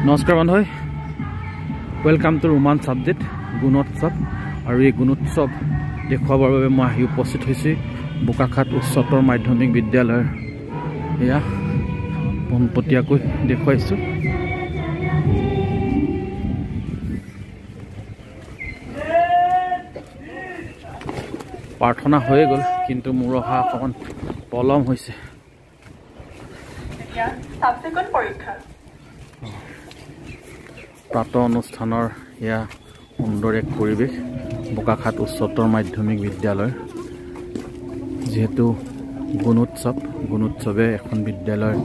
নমস্কাৰ বন্ধু, welcome to ৰোমাঞ্চ আপডেট গুণোৎসৱ। আৰু এই গুণোৎসৱ দেখুৱাবৰ বাবে মই আহি উপস্থিত হৈছোঁ বোকাখাট উচ্চতৰ মাধ্যমিক বিদ্যালয়ৰ। এয়া পোনপটীয়াকৈ দেখুৱাইছোঁ। প্ৰাৰ্থনা হৈয়ে গ'ল, কিন্তু মোৰ অহা অকণমান পলম হৈছে। প্ৰাত অনুষ্ঠানৰ এয়া সুন্দৰ এক পৰিৱেশ বোকাখাট উচ্চতৰ মাধ্যমিক বিদ্যালয়। যিহেতু গুণোৎসৱে এখন বিদ্যালয়ৰ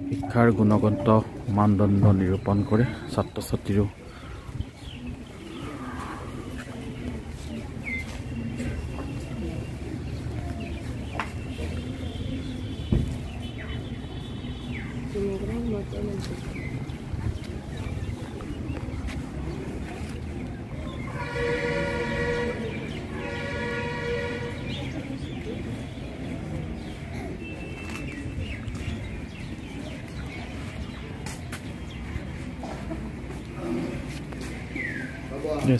শিক্ষাৰ গুণগত মানদণ্ড নিৰূপণ কৰে। ছাত্ৰ ছাত্ৰীৰো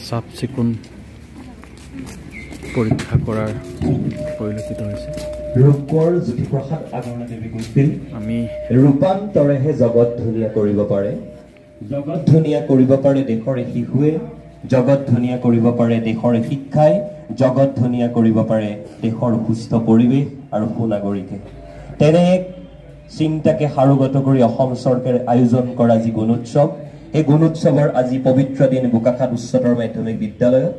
চাফ চিকুণ পৰীক্ষা কৰাৰ পৰিলক্ষিত হৈছে। ৰূপৰ জ্যোতিপ্ৰসাদ আগৰৱালা দেৱী কৈছিল, আমি ৰূপান্তৰেহে জগত ধুনীয়া কৰিব পাৰে। জগত ধুনীয়া কৰিব পাৰে দেশৰে শিশুৱে, জগত ধুনীয়া কৰিব পাৰে দেশৰে শিক্ষাই, জগত ধুনীয়া কৰিব পাৰে দেশৰ সুস্থ পৰিৱেশ আৰু সুনাগৰিকে। তেনে এক চিন্তাকে সাৰোগত কৰি অসম চৰকাৰে আয়োজন কৰা যি গুণোৎসৱ, এই গুণোৎসৱৰ আজি পবিত্ৰ দিন বোকাখাট উচ্চতৰ মাধ্যমিক বিদ্যালয়ত।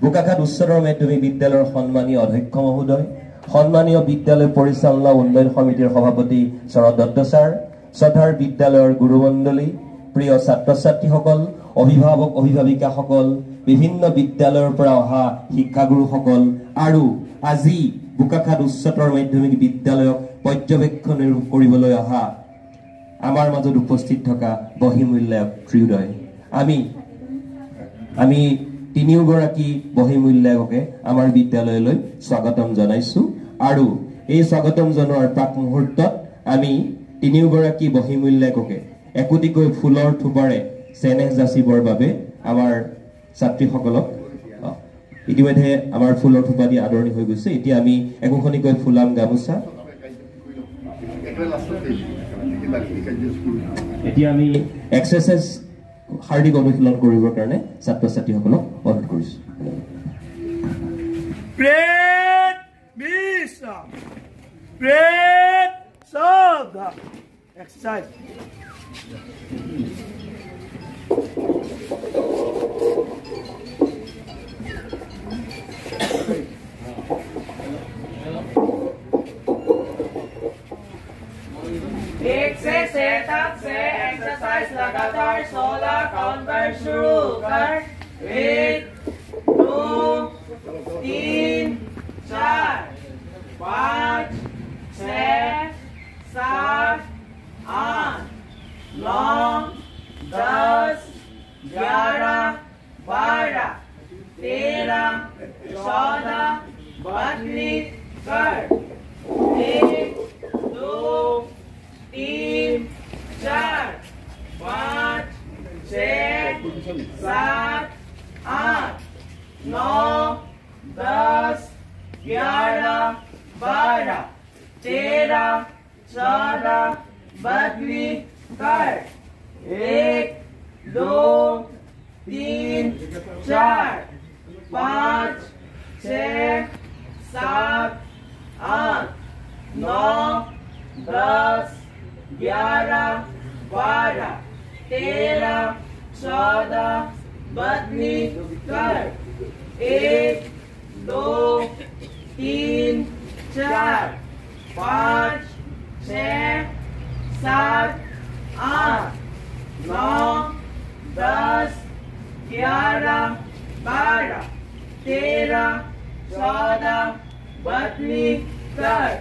বোকাখাট উচ্চতৰ মাধ্যমিক বিদ্যালয়ৰ সন্মানীয় অধ্যক্ষ মহোদয়, সন্মানীয় বিদ্যালয় পৰিচালনা উন্নয়ন সমিতিৰ সভাপতি শৰৎ দত্ত ছাৰ, শ্ৰদ্ধাৰ বিদ্যালয়ৰ গুৰুমণ্ডলী, প্ৰিয় ছাত্ৰ ছাত্ৰীসকল, অভিভাৱক অভিভাৱিকাসকল, বিভিন্ন বিদ্যালয়ৰ পৰা অহা শিক্ষাগুৰুসকল আৰু আজি বোকাখাট উচ্চতৰ মাধ্যমিক বিদ্যালয়ক পৰ্যবেক্ষণ কৰিবলৈ অহা আমাৰ মাজত উপস্থিত থকা বহিমূল্যায়ক ত্ৰিউদয়, আমি তিনিওগৰাকী বহিমূল্যায়কে আমাৰ বিদ্যালয়লৈ স্বাগতম জনাইছো। আৰু এই স্বাগতম জনোৱাৰ প্ৰাক মুহূৰ্তত আমি তিনিওগৰাকী বহিমূল্যায়কে একোটিকৈ ফুলৰ থোপাৰে চেনেহ যাচিবৰ বাবে আমাৰ ছাত্ৰীসকলক ইতিমধ্যে আমাৰ ফুলৰ থোপা দি আদৰণি হৈ গৈছে। এতিয়া আমি একোখনিকৈ ফুলাম গামোচা। এতিয়া আমি এক্সাৰচাইজ শাৰীৰিক অনুশীলন কৰিবৰ কাৰণে ছাত্ৰ ছাত্ৰীসকলক অনুৰোধ কৰিছো। এক্সাৰচাইজ एक से तक से एक्सरसाइज लगातार 16 काउंट पर शुरू कर। 1 2 3 4 5 6 7 8 9 10 11 12 13 14 22 कर। 1 2 3 4 5 6 7 8 9 10 11 12 13 14 22 कर। 1 2 3 4 5 6 7 8 9 10 11 12 13 14 22 कर। 1 2 3 4 5 6 7 8 9 10 11 12 13 14 22 कर।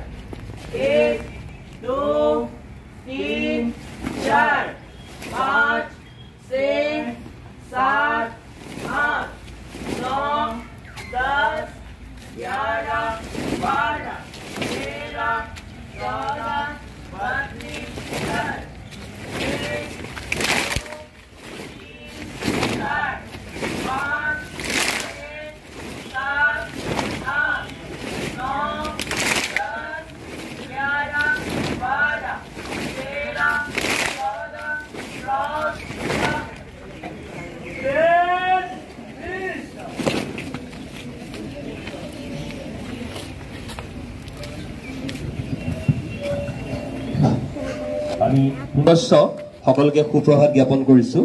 1 2 3 4 5 6 7 8 9 10 11 12 13 14 22 कर। সকলকে সুপ্ৰভাত জ্ঞাপন কৰিছো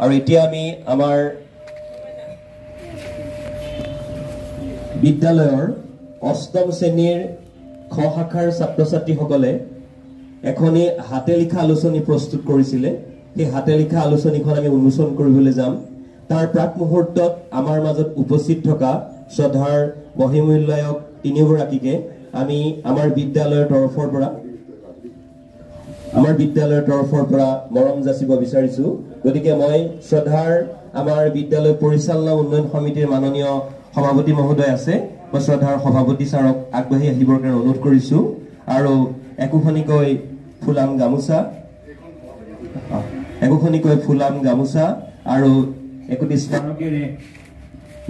আৰু এতিয়া আমি আমাৰ বিদ্যালয়ৰ অষ্টম শ্ৰেণীৰ খ শাখাৰ ছাত্ৰ-ছাত্ৰীসকলে এখনি হাতে লিখা আলোচনী প্ৰস্তুত কৰিছিলে সেই হাতে লিখা আলোচনীখন আমি উন্মোচন কৰিবলৈ যাম তাৰ প্ৰাক মুহূৰ্তত আমাৰ মাজত উপস্থিত থকা শ্ৰদ্ধাৰ বহিমূল্যায়ক তিনিগৰাকীকে আমি আমাৰ বিদ্যালয়ৰ তৰফৰ পৰা মৰম যাচিব বিচাৰিছো গতিকে মই শ্ৰদ্ধাৰ আমাৰ বিদ্যালয় পৰিচালনা উন্নয়ন সমিতিৰ মাননীয় সভাপতি মহোদয় আছে মই শ্ৰদ্ধাৰ সভাপতি ছাৰক আগবাঢ়ি আহিবৰ কাৰণে অনুৰোধ কৰিছো আৰু একোখনিকৈ ফুলাম গামোচা আৰু একোটি স্মাৰকেৰে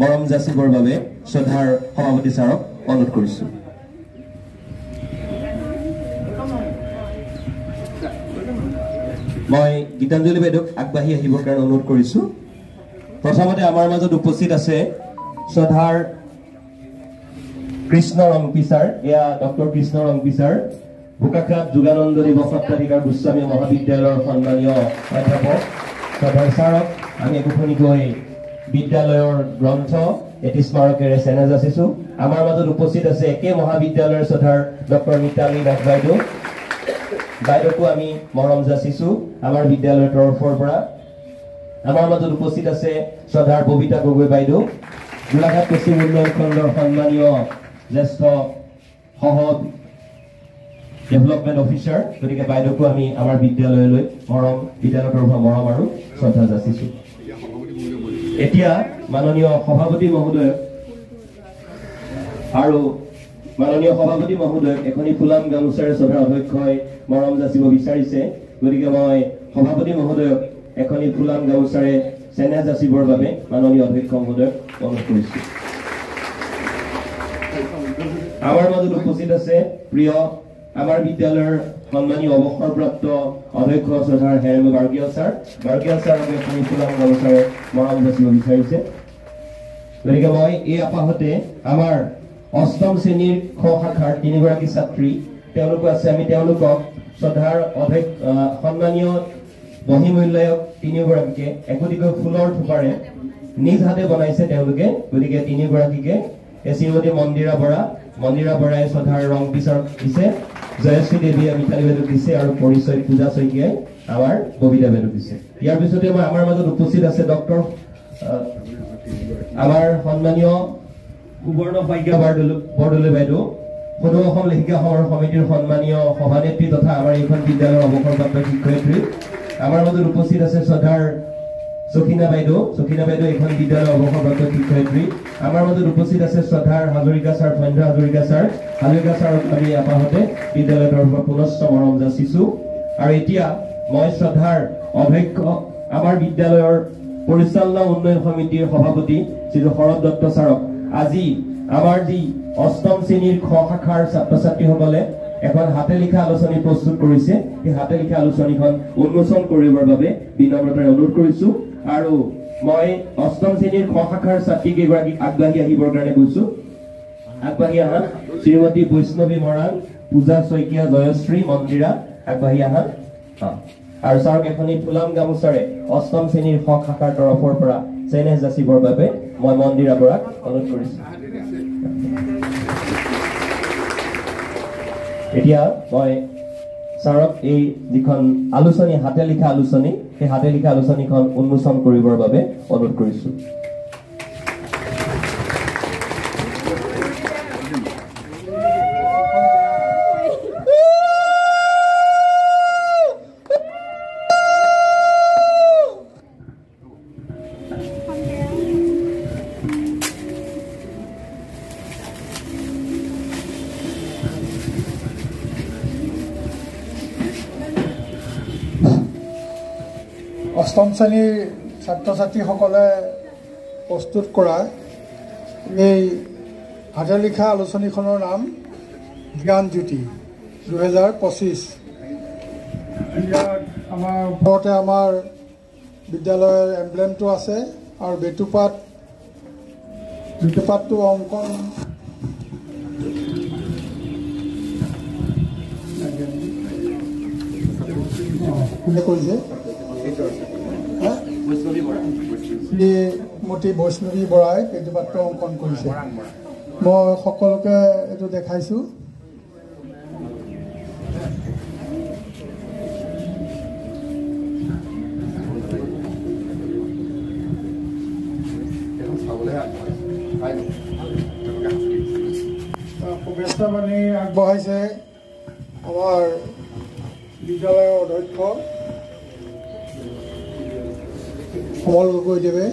মৰম যাচিবৰ বাবে শ্ৰদ্ধাৰ সভাপতি ছাৰক অনুৰোধ কৰিছো মই গীতাঞ্জলি বাইদেউক আগবাঢ়ি আহিবৰ কাৰণে অনুৰোধ কৰিছো প্ৰথমতে আমাৰ মাজত উপস্থিত আছে শ্ৰদ্ধাৰ কৃষ্ণ ৰংপি ছাৰ এয়া ডক্টৰ কৃষ্ণ ৰংপি ছাৰ বোকাখাত যোগানন্দ দিৱস সত্ৰাধিকাৰ গোস্বামী মহাবিদ্যালয়ৰ সন্মানীয় অধ্যাপক শ্ৰদ্ধাৰ ছাৰক আমি একোখনিকৈ বিদ্যালয়ৰ গ্ৰন্থ এটি স্মাৰকেৰে চেনেহ যাচিছো আমাৰ মাজত উপস্থিত আছে একে মহাবিদ্যালয়ৰ শ্ৰদ্ধাৰ ডক্টৰ মিতালী দাস বাইদেউকো আমি মৰম যাচিছো আমাৰ বিদ্যালয়ৰ তৰফৰ পৰা আমাৰ মাজত উপস্থিত আছে শ্ৰদ্ধাৰ ববিতা গগৈ বাইদেউ গোলাঘাট পশ্চিম উন্নয়ন খণ্ডৰ সন্মানীয় জ্যেষ্ঠ সহ ডেভেলপমেণ্ট অফিচাৰ গতিকে বাইদেউকো আমি আমাৰ বিদ্যালয়লৈ বিদ্যালয়ৰ তৰফৰ মৰম আৰু শ্ৰদ্ধা যাচিছো এতিয়া মাননীয় সভাপতি মহোদয় এখনি ফুলাম গামোচাৰে শ্ৰদ্ধাৰ অধ্যক্ষই মৰম যাচিব বিচাৰিছে গতিকে মই সভাপতি মহোদয়ক এখনি ফুলাম গামোচাৰে চেনেহ যাচিবৰ বাবে মাননীয় অধ্যক্ষ মহোদয়ক অনুৰোধ কৰিছো আমাৰ মাজত উপস্থিত আছে প্ৰিয় আমাৰ বিদ্যালয়ৰ সন্মানীয় অৱসৰপ্ৰাপ্ত অধ্যক্ষ শ্ৰদ্ধাৰ হেৰেম বাৰ্গীয় ছাৰক এখনি ফুলাম গামোচাৰে মৰম যাচিব বিচাৰিছে গতিকে মই এই আপাহতে আমাৰ অষ্টম শ্ৰেণীৰ খ শাখাৰ তিনিগৰাকী ছাত্ৰী তেওঁলোক আছে আমি তেওঁলোকক শ্ৰদ্ধাৰ সন্মানীয় বহিমূল্যায়ক তিনিগৰাকীকে একোটিকৈ ফুলৰ থোপাৰে নিজ হাতে বনাইছে তেওঁলোকে গতিকে তিনিগৰাকীকে শ্ৰীমতী মন্দিৰা বৰাই শ্ৰদ্ধাৰ ৰং পিছাৰক দিছে জয়শ্ৰী দেৱীয়ে মিতালী বাইদেউক দিছে আৰু পৰিচয় পূজা শইকীয়াই আমাৰ ববিতা বাইদেউক দিছে ইয়াৰ পিছতে মই আমাৰ মাজত উপস্থিত আছে ডক্টৰ আমাৰ সন্মানীয় সুবৰ্ণ শইকীয়া বৰদলৈ বাইদেউ সদৌ অসম লেখিকা সমিতিৰ সন্মানীয় সভানেত্ৰী তথা আমাৰ এইখন বিদ্যালয়ৰ অৱসৰপ্ৰাপ্ত শিক্ষয়িত্ৰী আমাৰ মাজত উপস্থিত আছে শ্ৰদ্ধাৰ সখিনা বাইদেউ এইখন বিদ্যালয়ৰ অৱসৰপ্ৰাপ্ত শিক্ষয়িত্ৰী আমাৰ মাজত উপস্থিত আছে শ্ৰদ্ধাৰ হাজৰিকা ছাৰ ফেন্দ্ৰ হাজৰিকা ছাৰক আমি আপাহতে বিদ্যালয়ৰ তৰফৰ পুনশ্চ মৰম যাচিছো আৰু এতিয়া মই শ্ৰদ্ধাৰ অধ্যক্ষ আমাৰ বিদ্যালয়ৰ পৰিচালনা উন্নয়ন সমিতিৰ সভাপতি শ্ৰী শৰৎ দত্ত ছাৰক আজি আমাৰ যি অষ্টম শ্ৰেণীৰ খ শাখাৰ ছাত্ৰ-ছাত্ৰীসকলে এখন হাতে লিখা আলোচনী প্ৰস্তুত কৰিছে এই হাতে লিখা আলোচনীখন উন্মোচন কৰিবৰ বাবে বিনম্ৰতাৰে অনুৰোধ কৰিছো আৰু মই অষ্টম শ্ৰেণীৰ খ শাখাৰ ছাত্ৰীকেইগৰাকীক আগবাঢ়ি আহিবৰ কাৰণে কৈছো আগবাঢ়ি আহা শ্ৰীমতী বৈষ্ণৱী মৰাণ পূজা শইকীয়া জয়শ্ৰী মন্দিৰা আগবাঢ়ি আহা আৰু ছাৰক এখনি ফুলাম গামোচাৰে অষ্টম শ্ৰেণীৰ খ শাখাৰ তৰফৰ পৰা চেনেহ যাচিবৰ বাবে মই মন্দিৰা বৰাক অনুৰোধ কৰিছো এতিয়া মই ছাৰক এই যিখন আলোচনী হাতে লিখা আলোচনী সেই হাতে লিখা আলোচনীখন উন্মোচন কৰিবৰ বাবে অনুৰোধ কৰিছো অষ্টম শ্ৰেণীৰ ছাত্ৰ ছাত্ৰীসকলে প্ৰস্তুত কৰা এই হাতে লিখা আলোচনীখনৰ নাম জ্ঞানজ্যোতি 2025 ইয়াত আমাৰ ওপৰতে আমাৰ বিদ্যালয়ৰ এমব্লেমটো আছে আৰু বেটুপাতটো অংকন কোনে কৰিছে শ্ৰীমতী বৈষ্ণৱী বৰাই কেইবাত্ৰ অংকন কৰিছে মই সকলোকে এইটো দেখাইছোঁ শুভেচ্ছা বাণী আগবঢ়াইছে আমাৰ বিদ্যালয়ৰ অধ্যক্ষ কমল গগৈদেৱে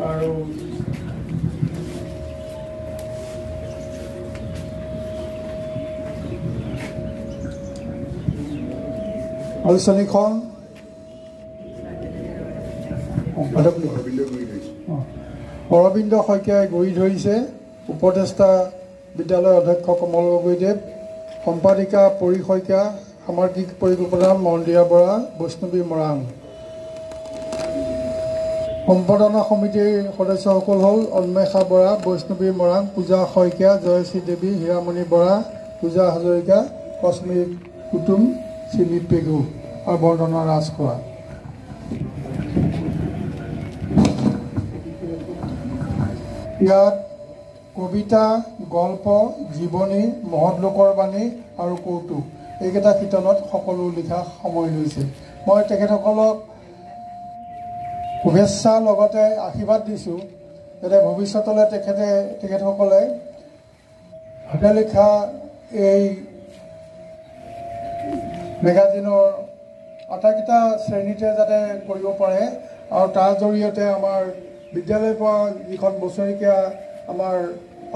আৰু আলোচনীখন অৰবিন্দ শইকীয়াই গুৰি ধৰিছে উপদেষ্টা বিদ্যালয়ৰ অধ্যক্ষ কমল গগৈদেৱ সম্পাদিকা পৰি শইকীয়া সামাজিক পৰিকল্পনা মন্দিৰা বৰা বৈষ্ণৱী মৰাং সম্পাদনা সমিতিৰ সদস্যসকল হ'ল অন্মেষা বৰা বৈষ্ণৱী মৰাং পূজা শইকীয়া জয়শ্ৰী দেৱী হীৰামণি বৰা পূজা হাজৰিকা কস্মিক কুটুম চিলি পেগু আৰু বৰ্ধনা ৰাজখোৱা ইয়াত কবিতা গল্প জীৱনী মহৎ লোকৰ বাণী আৰু কৌতুক এইকেইটা কীৰ্তনত সকলো লিখা সময় লৈছে মই তেখেতসকলক শুভেচ্ছা লগতে আশীৰ্বাদ দিছোঁ যাতে ভৱিষ্যতলৈ তেখেতসকলে হাতে লিখা এই মেগাজিনৰ আটাইকেইটা শ্ৰেণীতে যাতে কৰিব পাৰে আৰু তাৰ জৰিয়তে আমাৰ বিদ্যালয়ৰ পৰা যিখন বছৰেকীয়া আমাৰ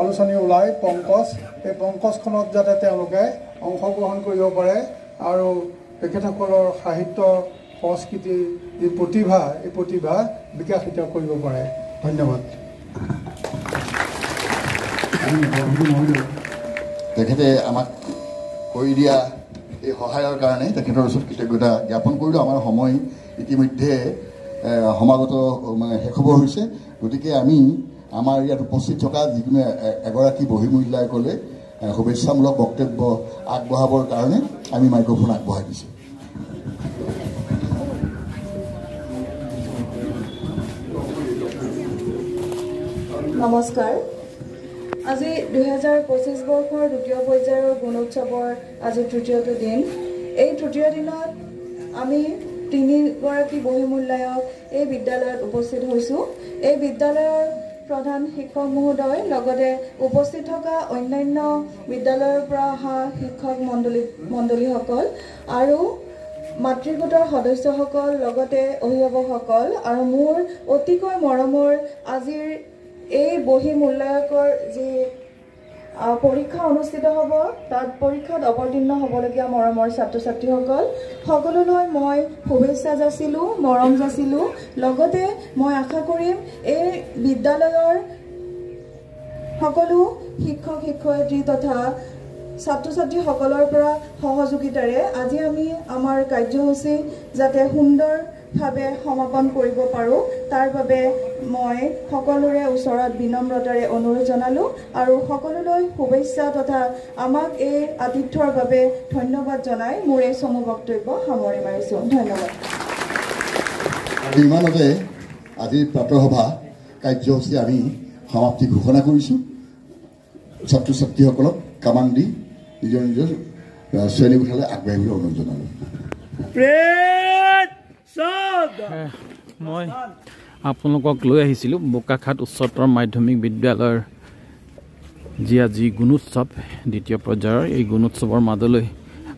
আলোচনী ওলায় পংকজ এই পংকজখনত যাতে তেওঁলোকে অংশগ্ৰহণ কৰিব পাৰে আৰু তেখেতসকলৰ সাহিত্য সংস্কৃতিৰ যি প্ৰতিভা এই প্ৰতিভা বিকশিত কৰিব পাৰে ধন্যবাদ তেখেতে আমাক কৰি দিয়া এই সহায়ৰ কাৰণে তেখেতৰ ওচৰত কৃতজ্ঞতা জ্ঞাপন কৰিলোঁ আমাৰ সময় ইতিমধ্যে সমাগত মানে শেষ হ'ব হৈছে গতিকে আমি আমাৰ ইয়াত উপস্থিত থকা যিকোনো এগৰাকী বহিমূল্যায়কলে শুভেচ্ছামূলক বক্তব্য আগবঢ়াবৰ কাৰণে আমি মাইক্ৰফোন আগবঢ়াই দিছোঁ নমস্কাৰ আজি 2025 বৰ্ষৰ দ্বিতীয় পৰ্যায়ৰ গুণোৎসৱৰ আজি তৃতীয়টো দিন এই তৃতীয় দিনত আমি তিনিগৰাকী বহিমূল্যায়ক এই বিদ্যালয়ত উপস্থিত হৈছোঁ এই বিদ্যালয়ৰ প্ৰধান শিক্ষক মহোদয় লগতে উপস্থিত থকা অন্যান্য বিদ্যালয়ৰ পৰা অহা শিক্ষক মণ্ডলীসকল আৰু মাতৃগোটৰ সদস্যসকল লগতে অভিভাৱকসকল আৰু মোৰ অতিকৈ মৰমৰ আজিৰ এই বহিমূল্যায়কৰ যি পৰীক্ষা অনুষ্ঠিত হ'ব তাত পৰীক্ষাত অৱতীৰ্ণ হ'বলগীয়া মৰমৰ ছাত্ৰ ছাত্ৰীসকল সকলোলৈ মই শুভেচ্ছা যাচিলোঁ মৰম যাচিলোঁ লগতে মই আশা কৰিম এই বিদ্যালয়ৰ সকলো শিক্ষক শিক্ষয়িত্ৰী তথা ছাত্ৰ ছাত্ৰীসকলৰ পৰা সহযোগিতাৰে আজি আমি আমাৰ কাৰ্যসূচী যাতে সুন্দৰভাৱে সমাপন কৰিব পাৰোঁ তাৰ বাবে মই সকলোৰে ওচৰত বিনম্ৰতাৰে অনুৰোধ জনালোঁ আৰু সকলোলৈ শুভেচ্ছা তথা আমাক এই আতিথ্যৰ বাবে ধন্যবাদ জনাই মোৰ এই চমু বক্তব্য সামৰি মাৰিছোঁ ধন্যবাদ ইমানতে আজিৰ প্ৰাতঃসভা কাৰ্যসূচী আমি সমাপ্তি ঘোষণা কৰিছোঁ ছাত্ৰ ছাত্ৰীসকলক কামান দি নিজৰ নিজৰ শ্ৰেণীকোঠালৈ আগবাঢ়িবলৈ অনুৰোধ জনালোঁ মই আপোনালোকক লৈ আহিছিলোঁ বোকাখাট উচ্চতৰ মাধ্যমিক বিদ্যালয়ৰ যি আজি গুণোৎসৱ দ্বিতীয় পৰ্যায়ৰ এই গুণোৎসৱৰ মাজলৈ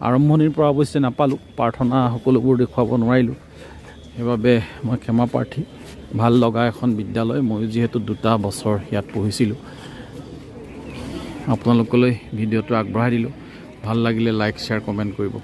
আৰম্ভণিৰ পৰা অৱশ্যে নাপালোঁ প্ৰাৰ্থনা সকলোবোৰ দেখুৱাব নোৱাৰিলোঁ সেইবাবে মই ক্ষমা প্ৰাৰ্থী ভাল লগা এখন বিদ্যালয় ময়ো যিহেতু 2 বছৰ ইয়াত পঢ়িছিলোঁ আপোনালোকলৈ ভিডিঅ'টো আগবঢ়াই দিলোঁ ভাল লাগিলে লাইক শ্বেয়াৰ কমেণ্ট কৰিব